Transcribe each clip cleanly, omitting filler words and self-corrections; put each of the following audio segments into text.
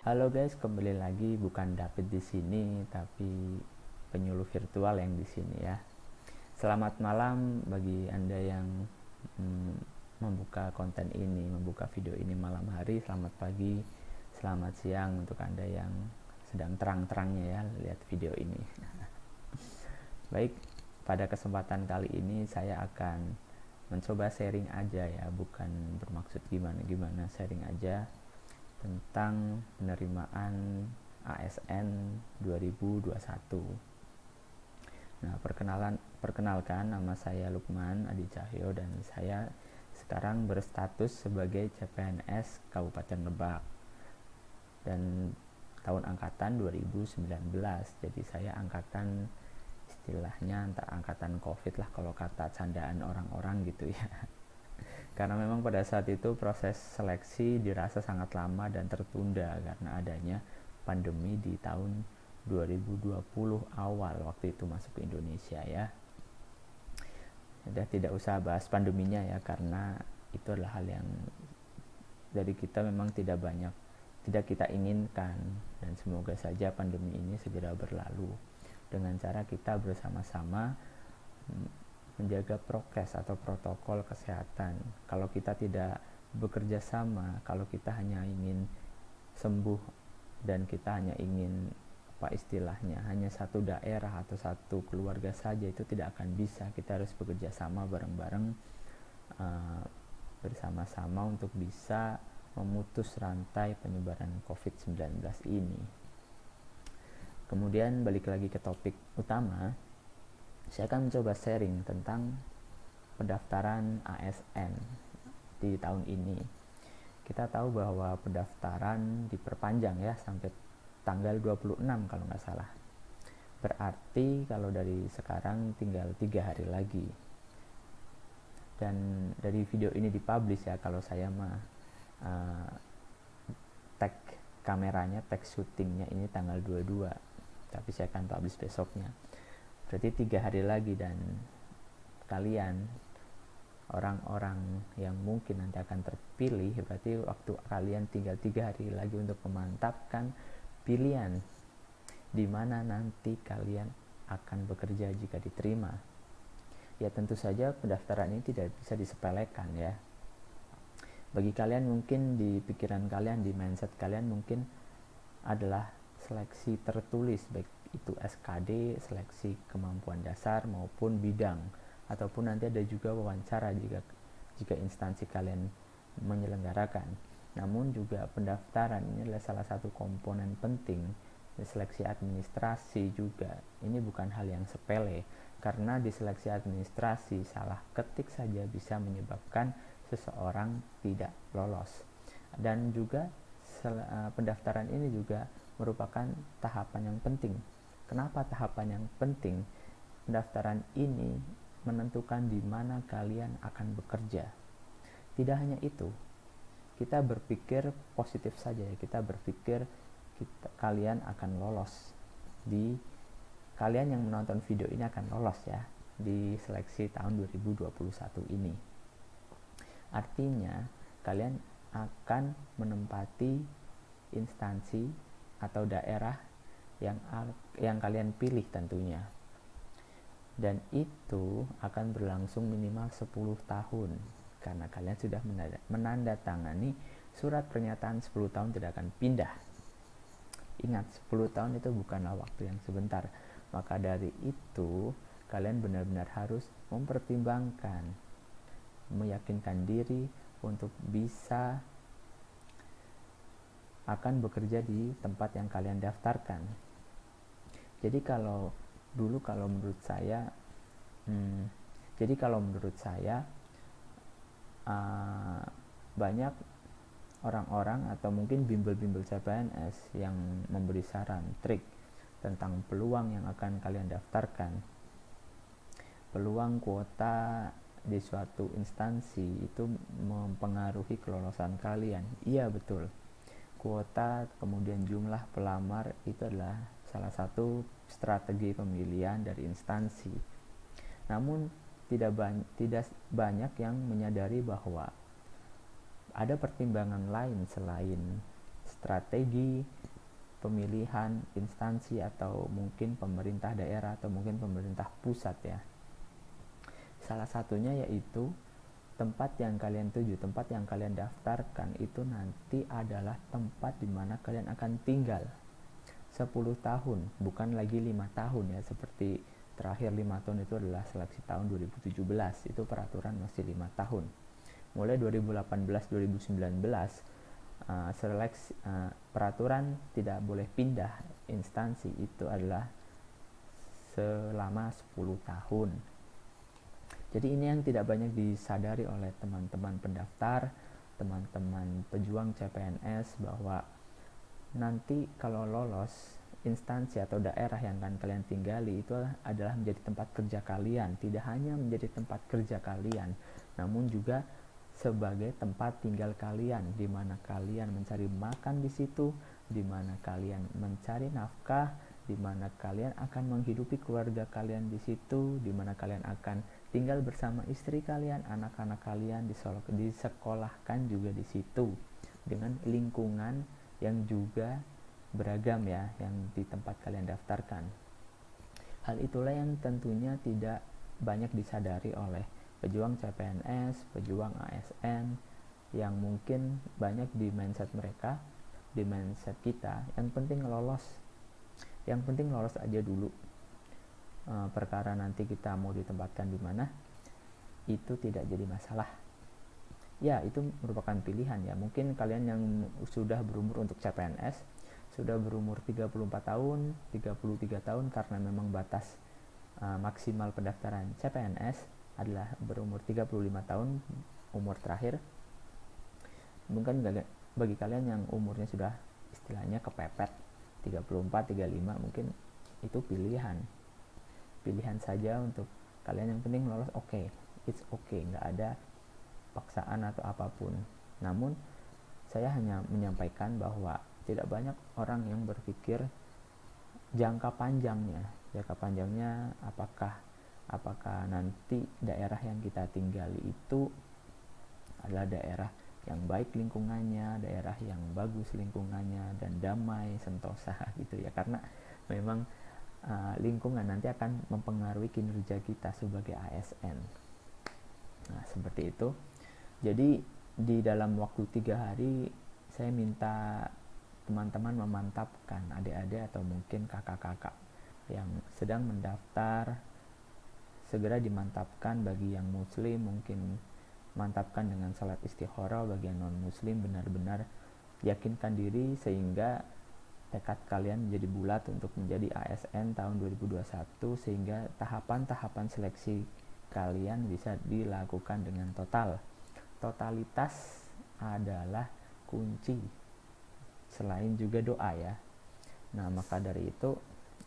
Halo guys, kembali lagi, bukan David di sini, tapi penyuluh virtual yang di sini ya. Selamat malam bagi Anda yang membuka konten ini, membuka video ini malam hari. Selamat pagi, selamat siang untuk Anda yang sedang terang-terangnya ya lihat video ini. Baik, pada kesempatan kali ini saya akan mencoba sharing aja ya, bukan bermaksud gimana-gimana, sharing aja tentang penerimaan ASN 2021. Nah, perkenalkan, nama saya Lukman Adi Cahyo dan saya sekarang berstatus sebagai CPNS Kabupaten Lebak dan tahun angkatan 2019. Jadi saya angkatan, istilahnya angkatan COVID lah kalau kata candaan orang-orang gitu ya. Karena memang pada saat itu proses seleksi dirasa sangat lama dan tertunda karena adanya pandemi di tahun 2020 awal waktu itu masuk ke Indonesia ya. Tidak usah bahas pandeminya ya, karena itu adalah hal yang dari kita memang tidak kita inginkan, dan semoga saja pandemi ini segera berlalu dengan cara kita bersama-sama menjaga prokes atau protokol kesehatan. Kalau kita tidak bekerja sama, kalau kita hanya ingin sembuh dan kita hanya ingin hanya satu daerah atau satu keluarga saja, itu tidak akan bisa. Kita harus bekerja sama bareng-bareng, bersama-sama untuk bisa memutus rantai penyebaran COVID-19 ini. Kemudian balik lagi ke topik utama, saya akan mencoba sharing tentang pendaftaran ASN di tahun ini. Kita tahu bahwa pendaftaran diperpanjang ya sampai tanggal 26 kalau nggak salah. Berarti kalau dari sekarang tinggal 3 hari lagi. Dan dari video ini dipublish ya, kalau saya mah tag kameranya, tag syutingnya ini tanggal 22, tapi saya akan publish besoknya. Berarti 3 hari lagi, dan kalian orang-orang yang mungkin nanti akan terpilih, berarti waktu kalian tinggal 3 hari lagi untuk memantapkan pilihan di mana nanti kalian akan bekerja jika diterima. Ya tentu saja pendaftaran ini tidak bisa disepelekan ya. Bagi kalian mungkin di pikiran kalian, di mindset kalian mungkin adalah seleksi tertulis, baik itu SKD, seleksi kemampuan dasar maupun bidang, ataupun nanti ada juga wawancara jika instansi kalian menyelenggarakan. Namun juga pendaftaran ini adalah salah satu komponen penting. Seleksi administrasi juga ini bukan hal yang sepele, karena di seleksi administrasi salah ketik saja bisa menyebabkan seseorang tidak lolos. Dan juga pendaftaran ini juga merupakan tahapan yang penting. Kenapa tahapan yang penting? Pendaftaran ini menentukan di mana kalian akan bekerja. Tidak hanya itu, kita berpikir positif saja ya. Kita berpikir kalian akan lolos kalian yang menonton video ini akan lolos ya di seleksi tahun 2021 ini. Artinya kalian akan menempati instansi atau daerah yang kalian pilih tentunya, dan itu akan berlangsung minimal 10 tahun karena kalian sudah menandatangani surat pernyataan 10 tahun tidak akan pindah. Ingat, 10 tahun itu bukanlah waktu yang sebentar. Maka dari itu kalian benar-benar harus mempertimbangkan, meyakinkan diri untuk bisa akan bekerja di tempat yang kalian daftarkan. Jadi kalau menurut saya banyak orang-orang atau mungkin bimbel-bimbel CPNS yang memberi saran, trik tentang peluang yang akan kalian daftarkan. Peluang kuota di suatu instansi itu mempengaruhi kelolosan kalian. Iya betul, kuota kemudian jumlah pelamar itu adalah salah satu strategi pemilihan dari instansi. Namun tidak banyak yang menyadari bahwa ada pertimbangan lain strategi pemilihan instansi atau mungkin pemerintah daerah atau mungkin pemerintah pusat ya. Salah satunya yaitu tempat yang kalian tuju, tempat yang kalian daftarkan itu nanti adalah tempat di mana kalian akan tinggal 10 tahun, bukan lagi 5 tahun ya, seperti terakhir 5 tahun itu adalah seleksi tahun 2017, itu peraturan masih 5 tahun. Mulai 2018-2019 seleksi peraturan tidak boleh pindah instansi itu adalah selama 10 tahun. Jadi ini yang tidak banyak disadari oleh teman-teman pendaftar, teman-teman pejuang CPNS, bahwa nanti kalau lolos instansi atau daerah yang akan kalian tinggali itu adalah menjadi tempat kerja kalian. Tidak hanya menjadi tempat kerja kalian, namun juga sebagai tempat tinggal kalian, di mana kalian mencari makan di situ, di mana kalian mencari nafkah, di mana kalian akan menghidupi keluarga kalian di situ, di mana kalian akan tinggal bersama istri kalian, anak-anak kalian disekolahkan juga di situ, dengan lingkungan yang juga beragam ya, yang di tempat kalian daftarkan. Hal itulah yang tentunya tidak banyak disadari oleh pejuang CPNS, pejuang ASN, yang mungkin banyak di mindset mereka, di mindset kita, yang penting lolos, yang penting lolos aja dulu. Perkara nanti kita mau ditempatkan di mana itu tidak jadi masalah. Ya, itu merupakan pilihan ya. Mungkin kalian yang sudah berumur untuk CPNS, sudah berumur 34 tahun, 33 tahun, karena memang batas maksimal pendaftaran CPNS adalah berumur 35 tahun, umur terakhir. Mungkin bagi kalian yang umurnya sudah istilahnya kepepet 34, 35, mungkin itu pilihan saja untuk kalian, yang penting lolos. It's okay, nggak ada paksaan atau apapun. Namun saya hanya menyampaikan bahwa tidak banyak orang yang berpikir jangka panjangnya apakah nanti daerah yang kita tinggali itu adalah daerah yang baik lingkungannya, daerah yang bagus lingkungannya dan damai, sentosa gitu ya, karena memang lingkungan nanti akan mempengaruhi kinerja kita sebagai ASN. Nah, seperti itu. Jadi di dalam waktu 3 hari saya minta teman-teman memantapkan, adik-adik atau mungkin kakak-kakak yang sedang mendaftar, segera dimantapkan. Bagi yang muslim mungkin mantapkan dengan salat istikharah, bagi yang non muslim benar-benar yakinkan diri sehingga tekad kalian menjadi bulat untuk menjadi ASN tahun 2021, sehingga tahapan-tahapan seleksi kalian bisa dilakukan dengan totalitas adalah kunci, selain juga doa ya. Nah, maka dari itu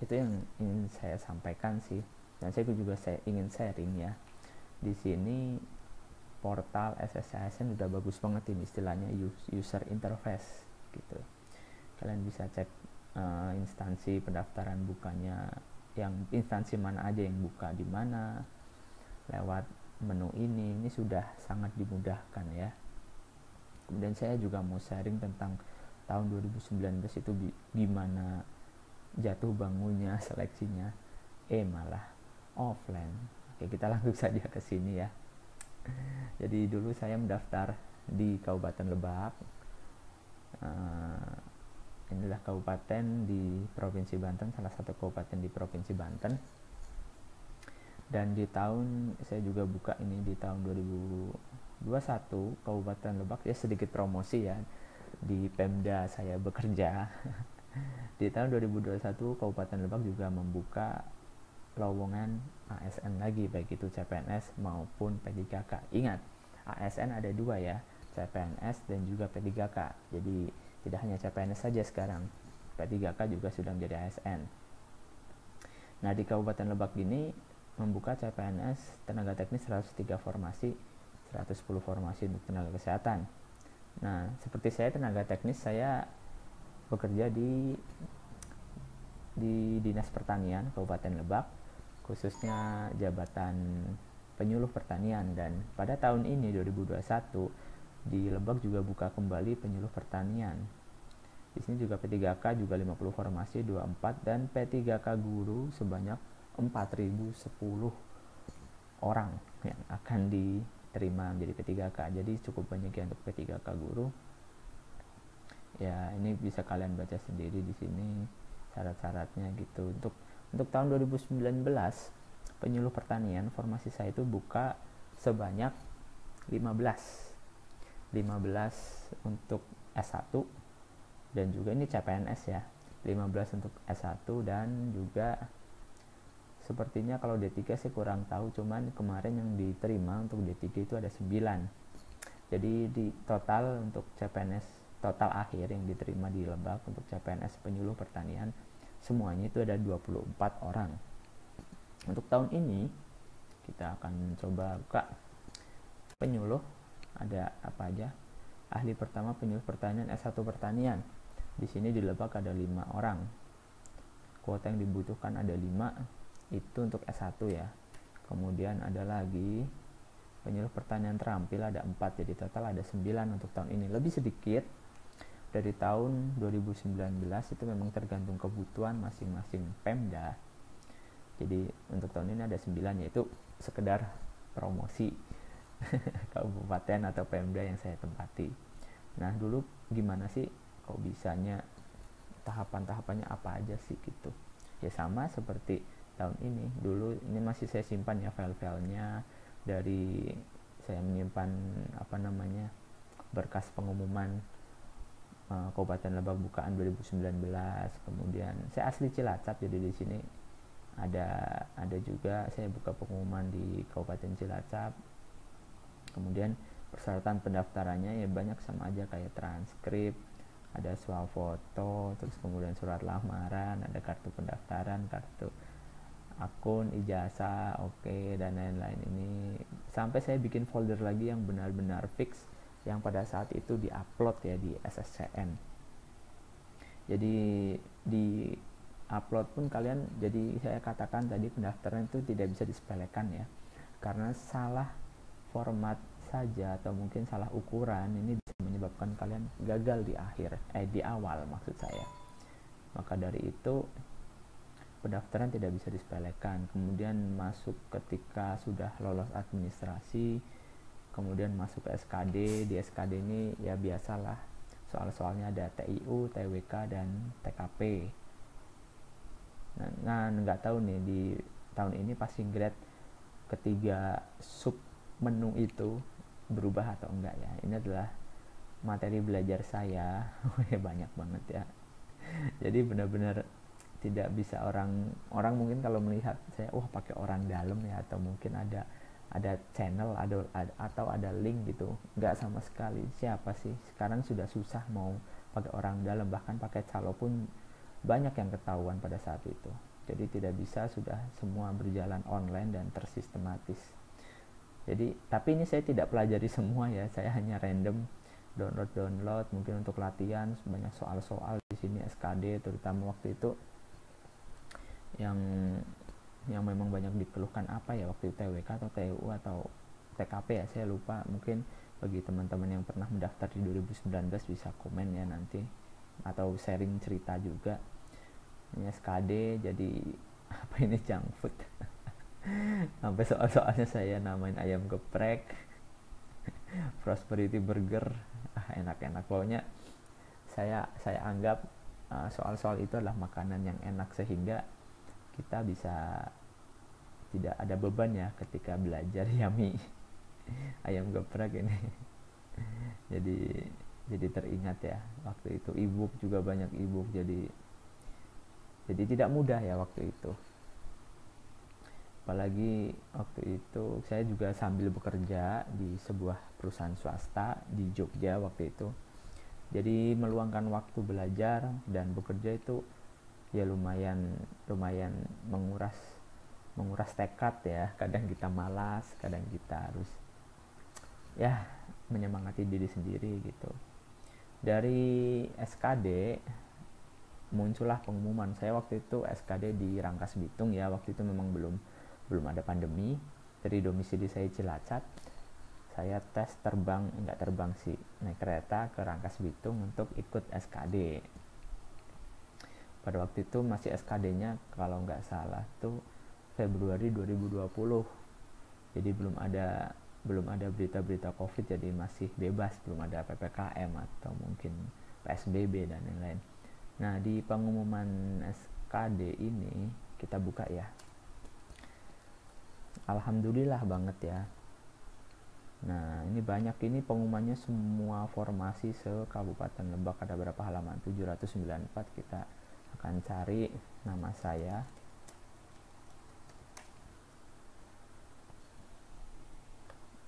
yang ingin saya sampaikan sih, dan saya juga ingin sharing ya. Di sini portal SSCASN udah bagus banget ini, istilahnya user interface gitu. Kalian bisa cek instansi pendaftaran bukanya, yang instansi mana aja yang buka di mana lewat menu ini sudah sangat dimudahkan ya. Kemudian saya juga mau sharing tentang tahun 2019 itu gimana jatuh bangunnya seleksinya, malah offline. Oke, kita langsung saja ke sini ya. Jadi dulu saya mendaftar di Kabupaten Lebak. Inilah kabupaten di Provinsi Banten, salah satu kabupaten di Provinsi Banten. Dan di tahun saya juga buka ini di tahun 2021 Kabupaten Lebak ya, sedikit promosi ya, di Pemda saya bekerja. Di tahun 2021 Kabupaten Lebak juga membuka lowongan ASN lagi, baik itu CPNS maupun P3K. Ingat, ASN ada 2 ya, CPNS dan juga P3K. Jadi tidak hanya CPNS saja sekarang, P3K juga sudah menjadi ASN. Nah, di Kabupaten Lebak ini membuka CPNS tenaga teknis 103 formasi, 110 formasi untuk tenaga kesehatan. Nah, seperti saya tenaga teknis, saya bekerja di Dinas Pertanian Kabupaten Lebak, khususnya jabatan penyuluh pertanian. Dan pada tahun ini 2021 di Lebak juga buka kembali penyuluh pertanian. Di sini juga P3K juga 50 formasi 24, dan P3K guru sebanyak 4010 orang yang akan diterima menjadi P3K. Jadi cukup banyak ya untuk P3K guru. Ya, ini bisa kalian baca sendiri di sini syarat-syaratnya gitu. Untuk tahun 2019 penyuluh pertanian formasi saya itu buka sebanyak 15 untuk S1, dan juga ini CPNS ya, 15 untuk S1, dan juga sepertinya kalau D3 saya kurang tahu, cuman kemarin yang diterima untuk D3 itu ada 9. Jadi di total untuk CPNS total akhir yang diterima di Lebak untuk CPNS penyuluh pertanian semuanya itu ada 24 orang. Untuk tahun ini kita akan coba buka penyuluh, ada apa aja. Ahli pertama penyuluh pertanian S1 pertanian. Di sini di Lebak ada 5 orang. Kuota yang dibutuhkan ada 5, itu untuk S1 ya. Kemudian ada lagi penyuluh pertanian terampil ada 4, jadi total ada 9 untuk tahun ini. Lebih sedikit dari tahun 2019, itu memang tergantung kebutuhan masing-masing Pemda. Jadi untuk tahun ini ada 9, yaitu sekedar promosi kabupaten atau Pemda yang saya tempati. Nah, dulu gimana sih kok bisanya, tahapan-tahapannya apa aja sih gitu. Ya sama seperti tahun ini. Dulu ini masih saya simpan ya file-filenya, dari saya menyimpan berkas pengumuman Kabupaten Lebak bukaan 2019. Kemudian saya asli Cilacap, jadi di sini ada juga saya buka pengumuman di Kabupaten Cilacap. Kemudian persyaratan pendaftarannya ya banyak sama aja, kayak transkrip, ada swafoto, terus kemudian surat lamaran, ada kartu pendaftaran, kartu akun, ijazah, oke, dan lain-lain. Ini sampai saya bikin folder lagi yang benar-benar fix, yang pada saat itu diupload ya di SSCN. Jadi di upload pun kalian, jadi saya katakan tadi pendaftaran itu tidak bisa disepelekan ya, karena salah format saja atau mungkin salah ukuran ini bisa menyebabkan kalian gagal di awal maksud saya. Maka dari itu pendaftaran tidak bisa disepelekan. Kemudian masuk ketika sudah lolos administrasi, kemudian masuk ke SKD. Di SKD ini ya biasalah soal-soalnya ada TIU, TWK, dan TKP. Nah, nggak tahu nih di tahun ini passing grade ketiga sub menu itu berubah atau enggak ya. Ini adalah materi belajar saya. Banyak banget ya. Jadi benar-benar tidak bisa orang mungkin kalau melihat saya pakai orang dalam ya, atau mungkin ada channel atau ada link gitu. Enggak sama sekali. Siapa sih? Sekarang sudah susah mau pakai orang dalam, bahkan pakai calo pun banyak yang ketahuan pada saat itu. Jadi tidak bisa, sudah semua berjalan online dan tersistematis. Jadi tapi ini saya tidak pelajari semua ya, saya hanya random download mungkin untuk latihan. Banyak soal-soal di sini SKD terutama waktu itu yang memang banyak dikeluhkan apa ya waktu itu, TWK atau TU atau TKP ya, saya lupa. Mungkin bagi teman-teman yang pernah mendaftar di 2019 bisa komen ya nanti, atau sharing cerita juga. Ini SKD jadi apa ini, junk food. Sampai soal-soalnya saya namain ayam geprek, prosperity burger, enak-enak. Pokoknya saya anggap soal-soal itu adalah makanan yang enak, sehingga kita bisa tidak ada beban ya ketika belajar yummy ayam geprek ini. jadi teringat ya waktu itu, ebook juga banyak ebook, jadi tidak mudah ya waktu itu. Apalagi waktu itu saya juga sambil bekerja di sebuah perusahaan swasta di Jogja waktu itu. Jadi meluangkan waktu belajar dan bekerja itu ya lumayan menguras tekad ya. Kadang kita malas, kadang kita harus ya menyemangati diri sendiri gitu. Dari SKD muncullah pengumuman. Saya waktu itu SKD di Rangkas Bitung ya, waktu itu memang belum ada pandemi. Dari domisili saya Cilacap, saya tes terbang, enggak terbang sih, naik kereta ke Rangkas Bitung untuk ikut SKD. Pada waktu itu masih SKD-nya kalau nggak salah tuh Februari 2020. Jadi belum ada berita-berita COVID, jadi masih bebas, belum ada PPKM atau mungkin PSBB dan lain-lain. Nah, di pengumuman SKD ini kita buka ya. Alhamdulillah banget ya. Nah, ini banyak, ini pengumumannya semua formasi se-Kabupaten Lebak, ada berapa halaman? 794. Kita akan cari nama saya.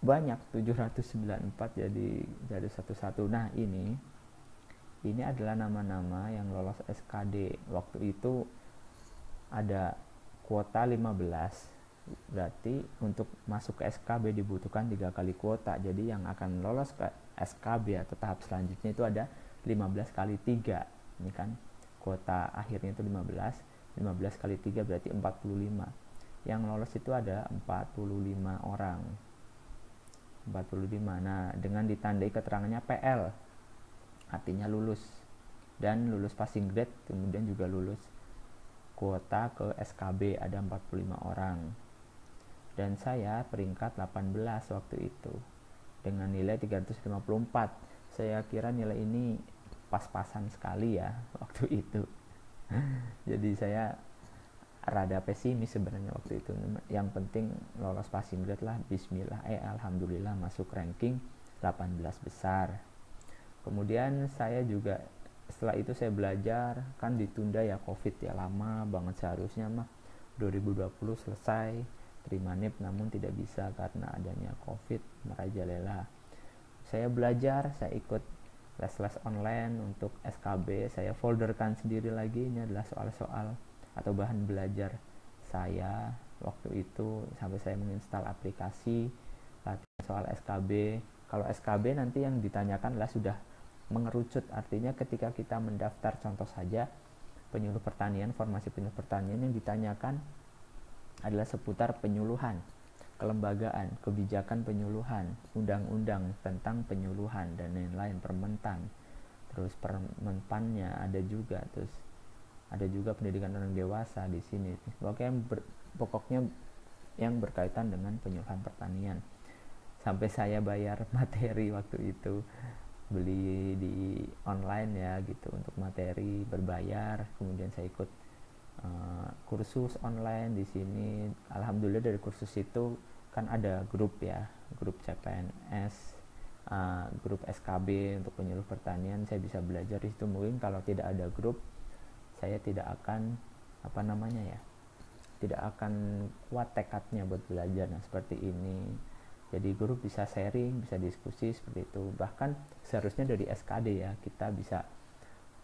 Banyak 794, jadi satu-satu. Nah, ini adalah nama-nama yang lolos SKD. Waktu itu ada kuota 15. Berarti untuk masuk ke SKB dibutuhkan 3 kali kuota. Jadi yang akan lolos ke SKB atau tahap selanjutnya itu ada 15 kali 3. Ini kan kuota akhirnya itu 15. 15 kali 3 berarti 45. Yang lolos itu ada 45 orang. 45. Nah, dengan ditandai keterangannya PL, artinya lulus, dan lulus passing grade, kemudian juga lulus kuota ke SKB, ada 45 orang. Dan saya peringkat 18 waktu itu dengan nilai 354. Saya kira nilai ini pas-pasan sekali ya waktu itu. Jadi saya rada pesimis sebenarnya waktu itu. Yang penting lolos passing grade lah, bismillah. Alhamdulillah masuk ranking 18 besar. Kemudian saya juga setelah itu saya belajar, kan ditunda ya COVID ya, lama banget, seharusnya mah 2020 selesai terima NIP, namun tidak bisa karena adanya COVID merajalela. Saya belajar, saya ikut les-les online untuk SKB. Saya folderkan sendiri lagi, ini adalah soal-soal atau bahan belajar saya waktu itu, sampai saya menginstal aplikasi latihan soal SKB. Kalau SKB nanti yang ditanyakan adalah sudah mengerucut, artinya ketika kita mendaftar, contoh saja penyuluh pertanian, formasi penyuluh pertanian, yang ditanyakan adalah seputar penyuluhan, kelembagaan, kebijakan penyuluhan, undang-undang tentang penyuluhan dan lain-lain, permentan, terus permenpannya ada juga, terus ada juga pendidikan orang dewasa di sini. Pokoknya yang berkaitan dengan penyuluhan pertanian. Sampai saya bayar materi waktu itu, beli di online ya gitu untuk materi berbayar. Kemudian saya ikut kursus online di sini. Alhamdulillah dari kursus itu kan ada grup ya, grup CPNS, grup SKB untuk penyuluh pertanian. Saya bisa belajar di situ. Mungkin kalau tidak ada grup, saya tidak akan tidak akan kuat tekadnya buat belajar. Nah, seperti ini. Jadi grup bisa sharing, bisa diskusi seperti itu. Bahkan seharusnya dari SKD ya, kita bisa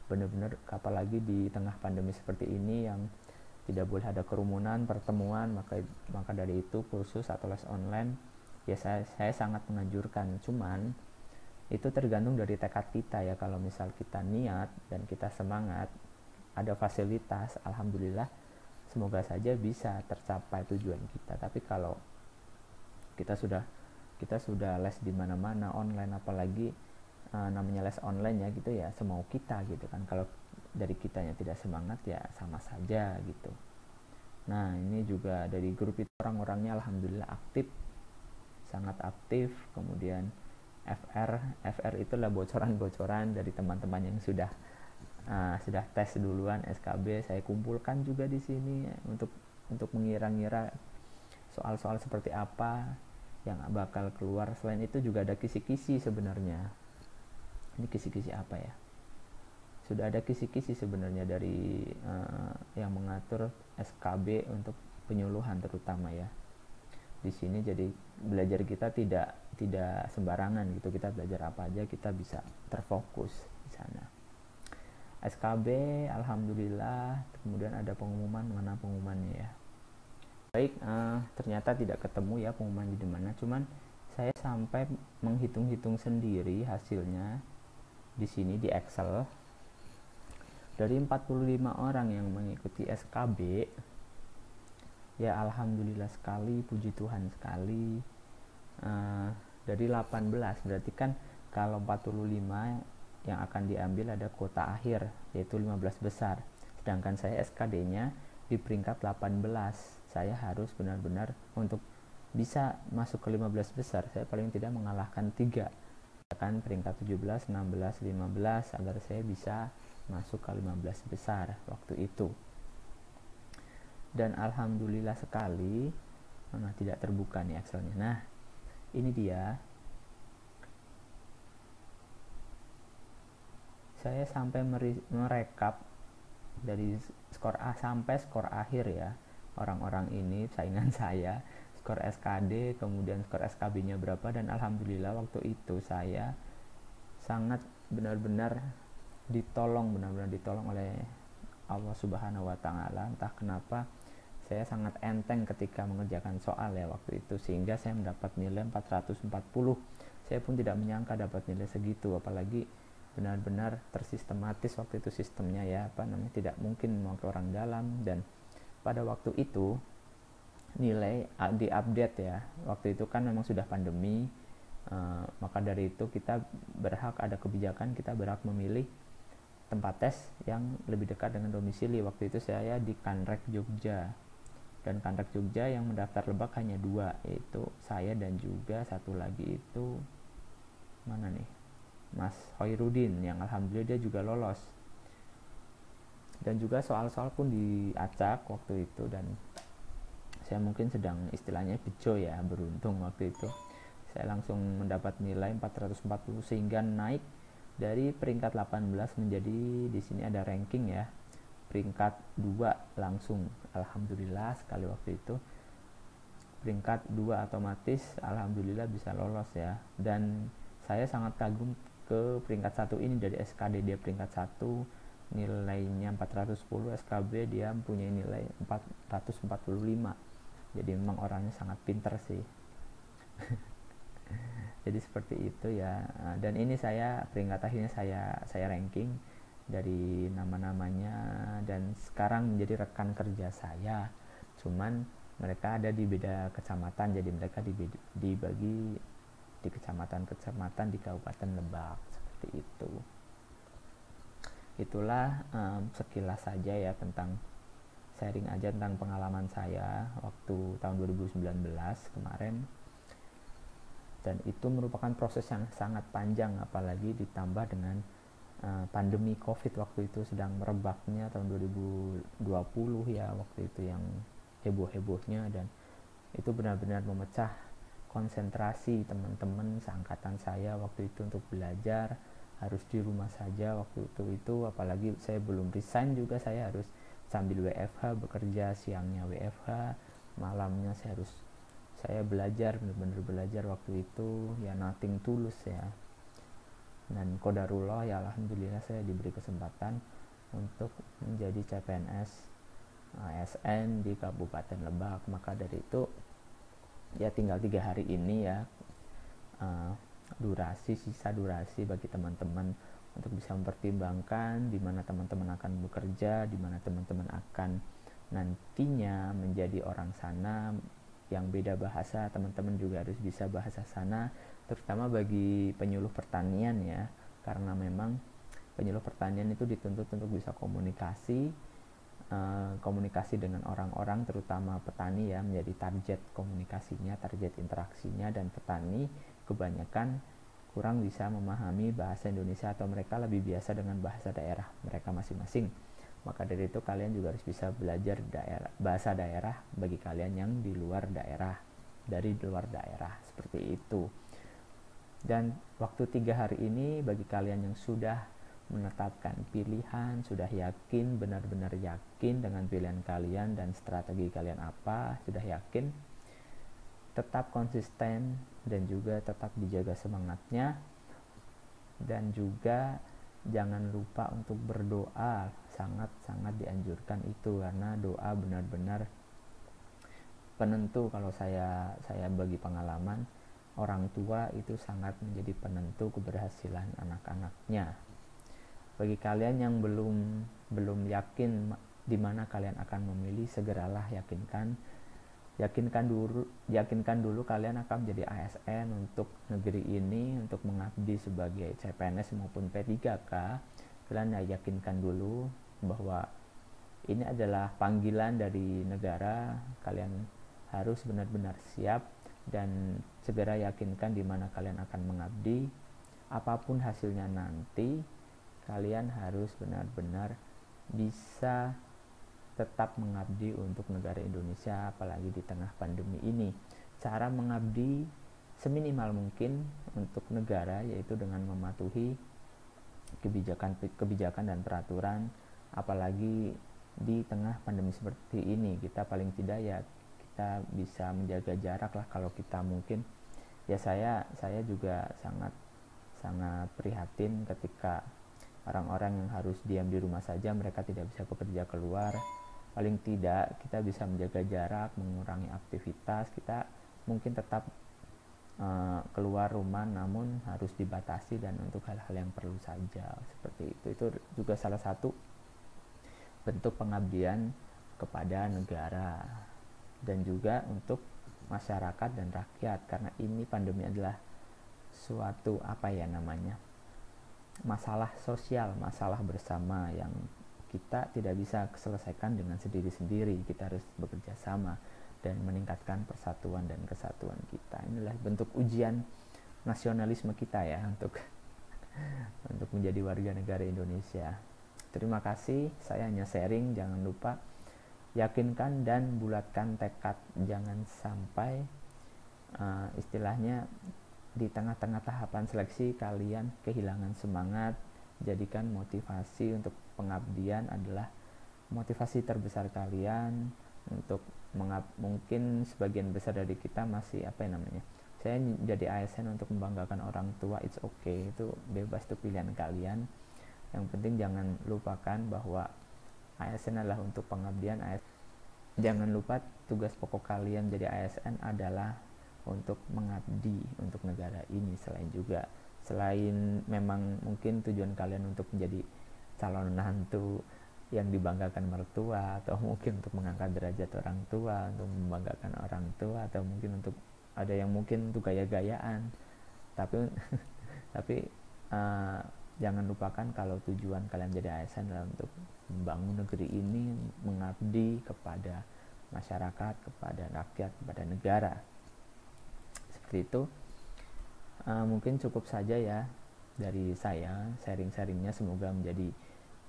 benar-benar, apalagi di tengah pandemi seperti ini yang tidak boleh ada kerumunan, pertemuan, maka dari itu kursus atau les online ya saya sangat menganjurkan. Cuman itu tergantung dari tekad kita ya. Kalau misal kita niat dan kita semangat, ada fasilitas, alhamdulillah, semoga saja bisa tercapai tujuan kita. Tapi kalau kita sudah les di mana-mana online, apalagi namanya les online ya gitu ya, semau kita gitu kan. Kalau dari kitanya tidak semangat ya sama saja gitu. Nah, ini juga dari grup itu orang-orangnya alhamdulillah aktif, sangat aktif. Kemudian FR itulah bocoran-bocoran dari teman-teman yang sudah tes duluan SKB, saya kumpulkan juga di sini untuk mengira-ngira soal-soal seperti apa yang bakal keluar. Selain itu juga ada kisi-kisi sebenarnya. Ini kisi-kisi apa ya? Sudah ada kisi-kisi sebenarnya dari yang mengatur SKB untuk penyuluhan terutama ya. Di sini jadi belajar kita tidak sembarangan gitu. Kita belajar apa aja kita bisa terfokus di sana. SKB alhamdulillah, kemudian ada pengumuman, mana pengumumannya ya. Baik, ternyata tidak ketemu ya pengumuman di mana, cuman saya sampai menghitung-hitung sendiri hasilnya di sini di Excel. Dari 45 orang yang mengikuti SKB, ya alhamdulillah sekali, puji Tuhan sekali, dari 18. Berarti kan kalau 45 yang akan diambil ada kuota akhir, yaitu 15 besar. Sedangkan saya SKD-nya di peringkat 18. Saya harus benar-benar untuk bisa masuk ke 15 besar, saya paling tidak mengalahkan 3. Kan peringkat 17, 16, 15 agar saya bisa masuk ke 15 besar waktu itu. Dan alhamdulillah sekali, mana tidak terbuka nih Excelnya. Nah, ini dia. Saya sampai merekap dari skor A sampai skor akhir ya. Orang-orang ini saingan saya, skor SKD, kemudian skor SKB-nya berapa, dan alhamdulillah waktu itu saya sangat benar-benar ditolong oleh Allah Subhanahu wa taala. Entah kenapa saya sangat enteng ketika mengerjakan soal ya waktu itu, sehingga saya mendapat nilai 440. Saya pun tidak menyangka dapat nilai segitu, apalagi benar-benar tersistematis waktu itu sistemnya ya, tidak mungkin mau ke orang dalam. Dan pada waktu itu nilai diupdate ya, waktu itu kan memang sudah pandemi, maka dari itu kita berhak, ada kebijakan kita berhak memilih tempat tes yang lebih dekat dengan domisili. Waktu itu saya di Kanrek Jogja, dan Kanrek Jogja yang mendaftar Lebak hanya 2, yaitu saya dan juga satu lagi itu mana nih, Mas Hoirudin, yang alhamdulillah dia juga lolos. Dan juga soal-soal pun diacak waktu itu, dan saya mungkin sedang istilahnya bejo ya, beruntung waktu itu. Saya langsung mendapat nilai 440 sehingga naik dari peringkat 18 menjadi, di sini ada ranking ya, peringkat 2 langsung. Alhamdulillah sekali waktu itu. Peringkat 2 otomatis alhamdulillah bisa lolos ya. Dan saya sangat kagum ke peringkat 1 ini, dari SKD dia peringkat 1 nilainya 410, SKB dia mempunyai nilai 445. Jadi memang orangnya sangat pintar sih. Jadi seperti itu ya. Dan ini saya peringkat akhirnya saya ranking dari nama-namanya, dan sekarang menjadi rekan kerja saya. Cuman mereka ada di beda kecamatan, jadi mereka dibagi di kecamatan-kecamatan di Kabupaten Lebak, seperti itu. Itulah sekilas saja ya, tentang sharing aja tentang pengalaman saya waktu tahun 2019 kemarin. Dan itu merupakan proses yang sangat panjang, apalagi ditambah dengan pandemi COVID waktu itu sedang merebaknya tahun 2020 ya, waktu itu yang heboh-hebohnya. Dan itu benar-benar memecah konsentrasi teman-teman seangkatan saya waktu itu untuk belajar, harus di rumah saja waktu itu. Apalagi saya belum resign juga, saya harus sambil WFH bekerja, siangnya WFH, malamnya saya belajar, benar-benar belajar waktu itu ya, nothing tulus ya. Dan qadarullah ya, alhamdulillah saya diberi kesempatan untuk menjadi CPNS ASN di Kabupaten Lebak. Maka dari itu ya tinggal 3 hari ini ya, sisa durasi bagi teman-teman untuk bisa mempertimbangkan di mana teman-teman akan bekerja, di mana teman-teman akan nantinya menjadi orang sana yang beda bahasa. Teman-teman juga harus bisa bahasa sana, terutama bagi penyuluh pertanian ya, karena memang penyuluh pertanian itu dituntut untuk bisa komunikasi dengan orang-orang, terutama petani ya, menjadi target komunikasinya, target interaksinya. Dan petani kebanyakan kurang bisa memahami bahasa Indonesia, atau mereka lebih biasa dengan bahasa daerah mereka masing-masing. Maka dari itu kalian juga harus bisa belajar bahasa daerah bagi kalian yang di luar daerah, dari luar daerah, seperti itu. Dan waktu 3 hari ini bagi kalian yang sudah menetapkan pilihan, sudah yakin, benar-benar yakin dengan pilihan kalian dan strategi kalian apa, sudah yakin, tetap konsisten dan juga tetap dijaga semangatnya. Dan juga jangan lupa untuk berdoa, sangat-sangat dianjurkan itu, karena doa benar-benar penentu. Kalau saya bagi pengalaman, orang tua itu sangat menjadi penentu keberhasilan anak-anaknya. Bagi kalian yang belum yakin di mana kalian akan memilih, segeralah yakinkan yakinkan dulu kalian akan menjadi ASN untuk negeri ini, untuk mengabdi sebagai CPNS maupun P3K. Kalian yakinkan dulu bahwa ini adalah panggilan dari negara. Kalian harus benar-benar siap dan segera yakinkan di mana kalian akan mengabdi. Apapun hasilnya nanti, kalian harus benar-benar bisa tetap mengabdi untuk negara Indonesia, apalagi di tengah pandemi ini. Cara mengabdi seminimal mungkin untuk negara yaitu dengan mematuhi kebijakan dan peraturan, apalagi di tengah pandemi seperti ini. Kita paling tidak ya kita bisa menjaga jarak lah kalau kita mungkin. Ya saya juga sangat prihatin ketika orang-orang yang harus diam di rumah saja, mereka tidak bisa bekerja keluar. Paling tidak kita bisa menjaga jarak, mengurangi aktivitas. Kita mungkin tetap keluar rumah, namun harus dibatasi dan untuk hal-hal yang perlu saja, seperti itu juga salah satu bentuk pengabdian kepada negara dan juga untuk masyarakat dan rakyat, karena ini pandemi adalah suatu masalah sosial, masalah bersama yang kita tidak bisa selesaikan dengan sendiri-sendiri. Kita harus bekerja sama dan meningkatkan persatuan dan kesatuan kita. Inilah bentuk ujian nasionalisme kita ya untuk menjadi warga negara Indonesia. Terima kasih, saya hanya sharing. Jangan lupa yakinkan dan bulatkan tekad. Jangan sampai istilahnya di tengah-tengah tahapan seleksi kalian kehilangan semangat. Jadikan motivasi untuk pengabdian adalah motivasi terbesar kalian untuk mungkin sebagian besar dari kita masih saya jadi ASN untuk membanggakan orang tua, it's okay, itu bebas, itu pilihan kalian. Yang penting jangan lupakan bahwa ASN adalah untuk pengabdian. Jangan lupa tugas pokok kalian jadi ASN adalah untuk mengabdi untuk negara ini. Selain memang mungkin tujuan kalian untuk menjadi calon menantu yang dibanggakan mertua, atau mungkin untuk mengangkat derajat orang tua, untuk membanggakan orang tua, atau mungkin untuk ada yang mungkin untuk gaya-gayaan, tapi jangan lupakan kalau tujuan kalian jadi ASN adalah untuk membangun negeri ini, mengabdi kepada masyarakat, kepada rakyat, kepada negara. Seperti itu. Mungkin cukup saja ya dari saya sharing-sharingnya, semoga menjadi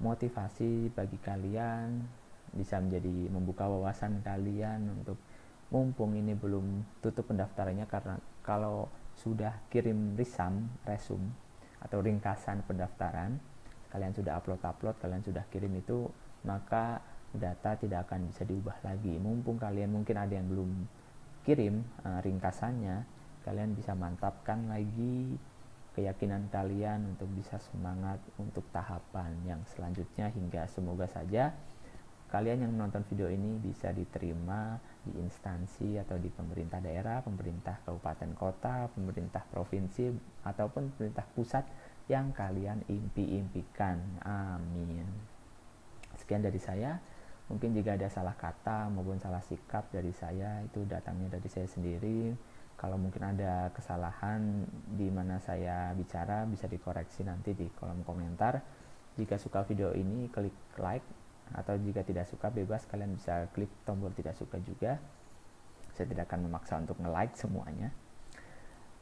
motivasi bagi kalian, bisa menjadi membuka wawasan kalian untuk mumpung ini belum tutup pendaftarannya, karena kalau sudah kirim resume atau ringkasan pendaftaran, kalian sudah upload, kalian sudah kirim itu, maka data tidak akan bisa diubah lagi. Mumpung kalian mungkin ada yang belum kirim ringkasannya, kalian bisa mantapkan lagi keyakinan kalian untuk bisa semangat untuk tahapan yang selanjutnya, hingga semoga saja kalian yang menonton video ini bisa diterima di instansi atau di pemerintah daerah, pemerintah kabupaten kota, pemerintah provinsi, ataupun pemerintah pusat yang kalian impikan. Amin. Sekian dari saya. Mungkin jika ada salah kata maupun salah sikap dari saya, itu datangnya dari saya sendiri. Kalau mungkin ada kesalahan di mana saya bicara, bisa dikoreksi nanti di kolom komentar. Jika suka video ini, klik like, atau jika tidak suka, bebas, kalian bisa klik tombol tidak suka juga. Saya tidak akan memaksa untuk nge-like semuanya.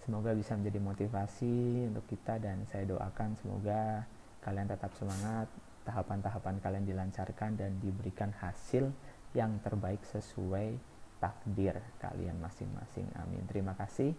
Semoga bisa menjadi motivasi untuk kita, dan saya doakan semoga kalian tetap semangat, tahapan-tahapan kalian dilancarkan dan diberikan hasil yang terbaik sesuai takdir kalian masing-masing. Amin. Terima kasih.